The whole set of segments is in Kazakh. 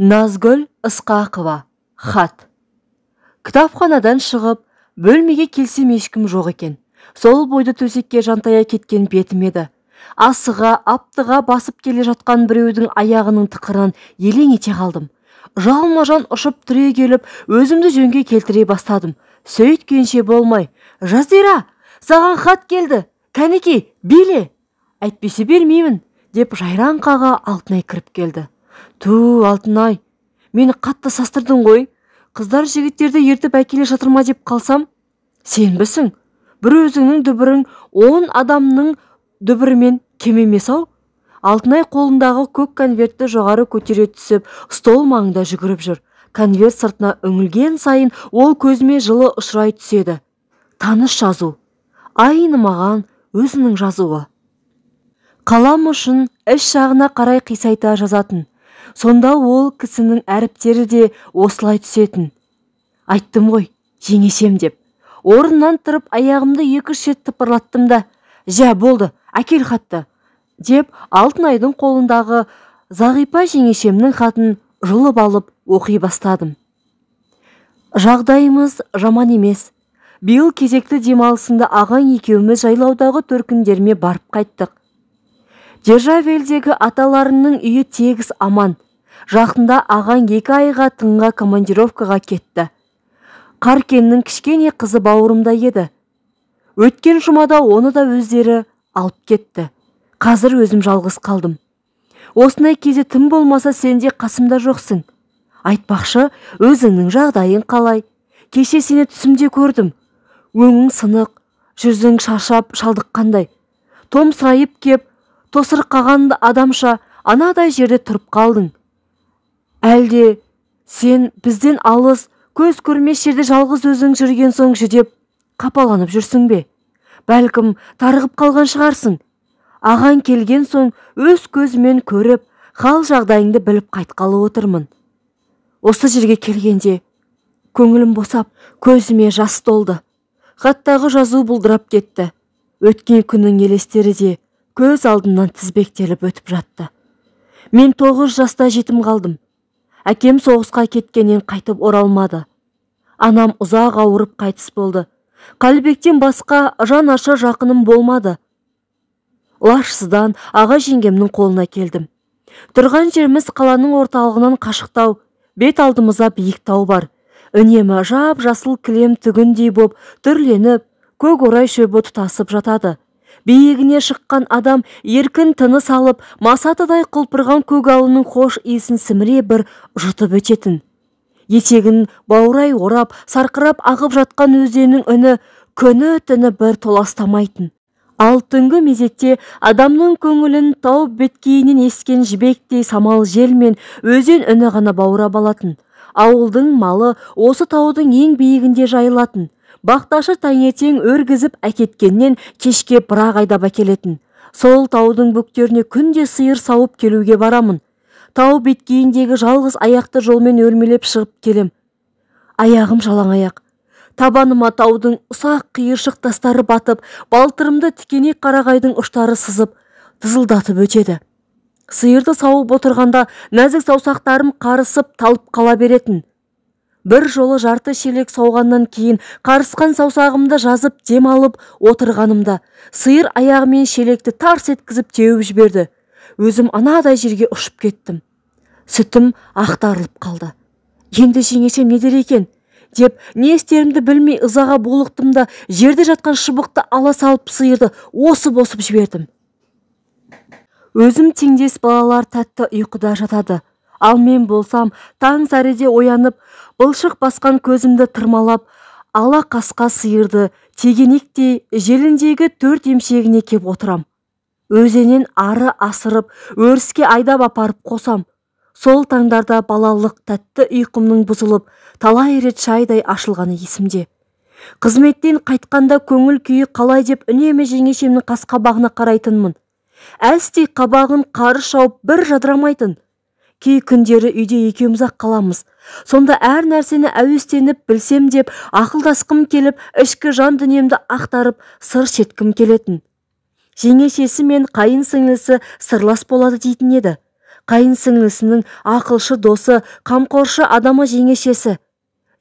Назгүл Ысқақова. Хат. Кітапханадан шығып, бөлмеге келсем ешкім жоқ екен. Сол бойды төсекке жантая кеткен бетім еді. Асыға, аптыға басып келе жатқан біреудің аяғының тықырын елең ете қалдым. Жалма-жан ұшып түре келіп, өзімді жөнге келтіре бастадым. Сөйткенше болмай, «Жазира, саған хат келді, кәнеки, биле!» «Әйтпесе бермеймін», деп жайраң қаға Алтынай кіріп келді. «Ту, Алтынай, мені қатты састырдың ғой. Қыздар жігіттерді ертіп әкеле жатыр ма деп қалсам?» «Сенбісің? Бір өзіңнің дүбірің 10 адамның дүбірімен кем емес-ау?» Алтынай қолындағы көк конвертті жоғары көтере түсіп, стол маңында жүгіріп жүр. Конверт сыртына үңілген сайын ол көзіме жылы ұшырай түседі. Таныш жазу. Айнымаған өзінің жазуы. Қалам ұшын іш жағына қарай қисайта жазатын. Сонда ол кісінің әріптері де осылай түсетін. «Айттым ғой, жеңешем» деп. Орыннан тұрып аяғымды 2-3 рет тыпырлаттым да, «Жә, болды, әкел хатты», деп Алтынайдың қолындағы Зағипа жеңешемнің хатын жұлып алып оқи бастадым. Жағдайымыз жаман емес. Биыл кезекті демалысында ағаң екеуміз жайлаудағы төркіндерме барып қайттық. Державельдегі аталарының үйі тегіс аман. Жақында ағаң 2 айға тыңға командировкаға кетті. Қаркеннің кішкене қызы бауырымда еді. Өткен жұмада оны да өздері алып кетті. Қазір өзім жалғыз қалдым. Осындай кезде тым болмаса сен де қасымда жоқсың. Айтпақшы, өзіңнің жағдайың қалай? Кеше сені түсімде көрдім. Өңің сынық, жүзің шаршап шалдыққандай. Томсырайып кеп, тосырқаған адамша анадай жерде тұрып қалдың. Әлде сен бізден алыс, көз көрмес жерде жалғыз өзің жүрген соң жүдеп, қапаланып жүрсің бе? Бәлкім тарығып қалған шығарсың. Ағаң келген соң өз көзімен көріп, хал жағдайыңды біліп қайтқалы отырмын. Осы жерге келгенде көңілім босап, көзіме жас толды. Хаттағы жазу бұлдырап кетті. Өткен күннің елестері де көз алдымнан тізбектеліп өтіп жатты. Мен 9 жаста жетім қалдым. Әкем соғысқа кеткеннен қайтып оралмады. Анам ұзақ ауырып қайтыс болды. Қалбектен басқа жан аша жақыным болмады. Лашсыздан аға жеңгемнің қолына келдім. Тұрған жеріміз қаланың орталығынан қашықтау, бет алдымызда биік тау бар. Үнемі жап-жасыл кілем түгіндей боп түрленіп, көк орай шөбі тұтасып жатады. Биігіне шыққан адам еркін тыныс алып, масатыдай құлпырған көгалының хош иісін сіміре бір жұтып өтетін. Етегін баурай орап, сарқырап ағып жатқан өзеннің үні күні-түні бір толастамайтын. Ал түнгі мезетте адамның көңілін тау беткейінен ескен жібектей самал жел мен өзен үні ғана баурап алатын. Ауылдың малы осы таудың ең биігінде жайылатын. Бақташы таңертең өргізіп әкеткеннен кешке бірақ айдап әкелетін. Сол таудың бөктеріне күнде сиыр сауып келуге барамын. Тау беткейіндегі жалғыз аяқты жолмен өрмелеп шығып келем. Аяғым жалаң аяқ. Табаныма таудың ұсақ қиыршық тастары батып, балтырымды тікенек қарағайдың ұштары сызып, тызылдатып өтеді. Сиырды сауып отырғанда нәзік саусақтарым қарысып талып қала беретін. Бір жолы жарты шелек сауғаннан кейін қарысқан саусағымды жазып дем алып отырғанымда сиыр аяғымен шелекті тарс еткізіп теуіп жіберді. Өзім анадай жерге ұшып кеттім. Сүтім ақтарылып қалды. Енді жеңешем не дер екен деп не істерімді білмей ызаға булықтым да жерде жатқан шыбықты ала салып сиырды осып жібердім. Өзім теңдес балалар тәтті ұйқыда жатады. Ал мен болсам таң сәреде оянып, былшық басқан көзімді тырмалап, ала қасқа сиырды тегенектей желіндегі 4 емшегіне кеп отырам. Өзенен ары асырып, өріске айдап апарып қосам. Сол таңдарда балалық тәтті ұйқымның бұзылып, талай рет шайдай ашылғаны есімде. Қызметтен қайтқанда көңіл күйі қалай деп үнемі жеңешемнің қас-қабағына қарайтынмын. Әлстей қабағын қары шауып бір жадырамайтын. Кей күндері үйде екеуміз-ақ қаламыз. Сонда әр нәрсені әуестеніп білсем деп ақылдасқым келіп, ішкі жан дүниемді ақтарып, сыр шеткім келетін. Жеңешесі мен қайын сіңлісі сырлас болады дейтін еді. қайын сіңлісінің ақылшы досы, қамқоршы адамы жеңешесі.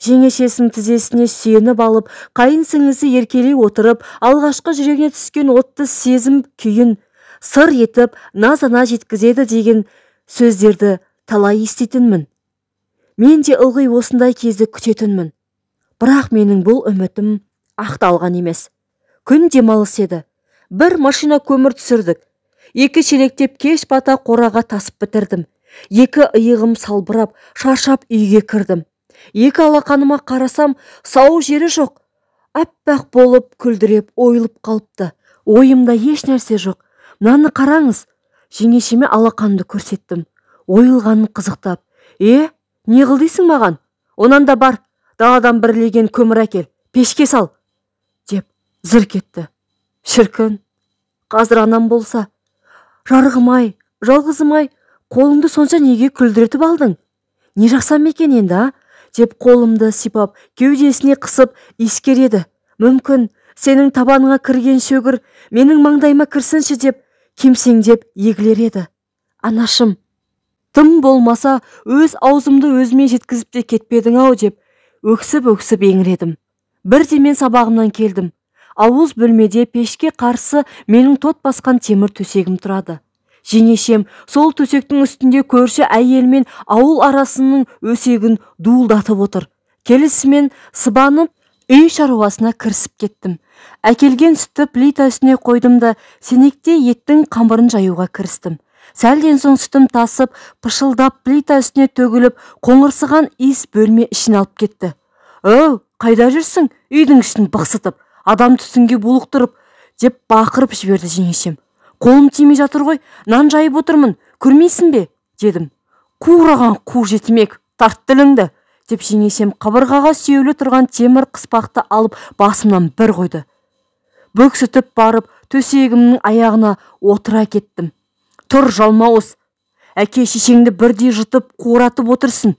Жеңешесінің тізесіне сүйеніп алып, қайын сіңлісі еркелей отырып, алғашқы жүрегіне түскен отты сезім күйін сыр етіп, назана жеткізеді деген сөздерді талай еститінмін. Мен де ылғи осындай кезді күтетінмін. Бірақ менің бұл үмітім ақталған емес. Күн демалыс еді. Бір машина көмір түсірдік. 2 шелектеп кеш бата қораға тасып бітірдім. 2 иығым салбырап, шаршап үйге кірдім. 2 алақаныма қарасам, сау жері жоқ. Аппақ болып, күлдіреп, ойылып қалыпты. Ойымда еш нәрсе жоқ. Мынаны қараңыз. Жеңешеме алақанды көрсеттім. Ойылғанын қызықтап. Не қылдайсың маған? Онан да бар, даладан бірлеген көмір әкел, пешке сал, деп зірк етті. Шіркін, қазір анам болса, жарығым-ай, жалғызым-ай, қолыңды сонша неге күлдіретіп алдың? Не жақсам екен енді, деп қолымды сипап, кеудесіне қысып ескереді. Мүмкін, сенің табаныңа кірген шөгір, менің маңдайыма кірсінші деп, кемсеңдеп егілер еді. Анашым, тым болмаса өз аузымды өзіме жеткізіп те кетпедің-ау деп, өксіп еңіредім. Бірде мен сабағымнан келдім. Ауыз бөлмеде пешке қарсы менің тот басқан темір төсегім тұрады. Жеңешем сол төсектің үстінде көрші әйелмен ауыл арасының өсегін дуылдатып отыр. Келісімен сыбанып үй шаруасына кірісіп кеттім. Әкелген сүтті плита үстіне қойдым да сенекте еттің қамырын жаюға кірістім. Сәлден соң сүтім тасып, пышылдап плита үстіне төгіліп, қоңырсыған иіс бөлме ішіне алып кетті. Қайда жүрсің? Үйдің ішін бықсытып, адам түтінге булықтырып, деп бақырып жіберді жеңешем. Қолым тимей жатыр ғой, нан жайып отырмын, көрмейсің бе? Дедім. Қураған қу жетімек, тарт тіліңді, деп жеңешем қабырғаға сүйеулі тұрған темір қыспақты алып басымнан бір қойды. Бөксітіп барып, төсегімнің аяғына отыра кеттім. Тұр, жалмауыз. Әке шешеңді бірдей жұтып, қуратып отырсын.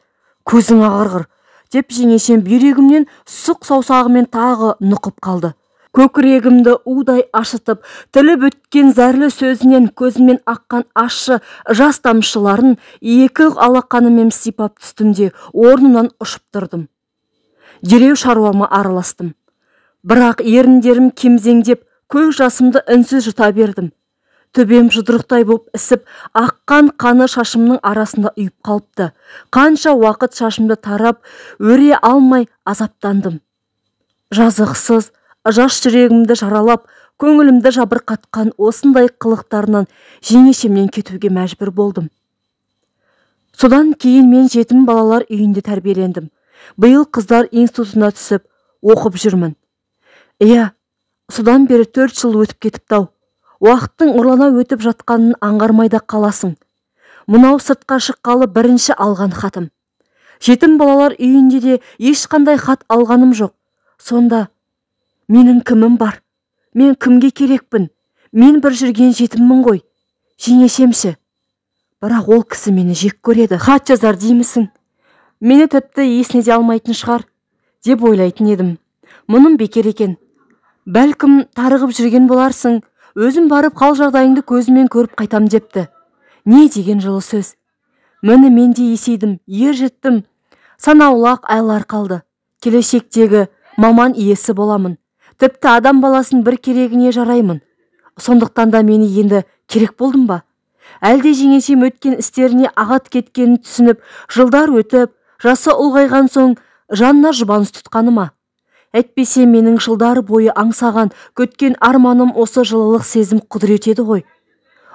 Көзің ағырғыр, деп жеңешем бүйрегімнен сұқ саусағымен тағы нұқып қалды. Көкірегімді удай ашытып, тіліп өткен зәрлі сөзінен көзімнен аққан ащы жас тамшыларын 2 алақаныммен сипап түстім де орнымнан ұшып тұрдым. Дереу шаруама араластым. Бірақ еріндерім кемзеңдеп, көз жасымды үнсіз жұта бердім. Төбем жұдырықтай боп ісіп, аққан қаны шашымның арасында үйіп қалыпты. Қанша уақыт шашымды тарап, өре алмай азаптандым. Жазықсыз, жас жүрегімді жаралап, көңілімді жабырқатқан осындай қылықтарынан жеңешемнен кетуге мәжбүр болдым. Содан кейін мен жетім балалар үйінде тәрбиелендім. Биыл қыздар институтына түсіп, оқып жүрмін. Содан бері 4 жыл өтіп кетіпті-ау. Уақыттың ұрлана өтіп жатқанын аңғармайда қаласың. Мынау сыртқа шыққалы бірінші алған хатым. Жетім балалар үйінде де ешқандай хат алғаным жоқ. Сонда менің кімім бар? Мен кімге керекпін? Мен бір жүрген жетіммін ғой. Жеңешемші. Бірақ ол кісі мені жек көреді. Хат жазар деймісің? Мені тіпті есіне де алмайтын шығар, деп ойлайтын едім. Мұным бекер екен. Бәлкім тарығып жүрген боларсың. Өзім барып қал жағдайыңды көзімен көріп қайтам депті. Не деген жылы сөз. Мені мен де есейдім, ер жеттім. Санаулақ айлар қалды. Келешектегі маман иесі боламын. Тіпті адам баласын бір керегіне жараймын. Сондықтан да мені енді керек болдым ба? Әлде жеңешем өткен істеріне ағат кеткенін түсініп, жылдар өтіп, жасы ұлғайған соң жанына жұбаныш тұтқаны ма? Әйтпесе менің жылдар бойы аңсаған, көткен арманым осы жылылық сезім құдірет еді ғой.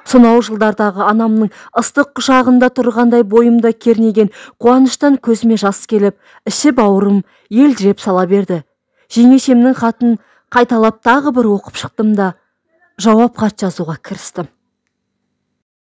Сонау жылдардағы анамның ыстық құшағында тұрғандай бойымда кернеген қуаныштан көзіме жас келіп, іші бауырым елжіреп сала берді. Жеңешемнің хатын қайталап тағы бір оқып шықтым да жауап хат жазуға кірістім.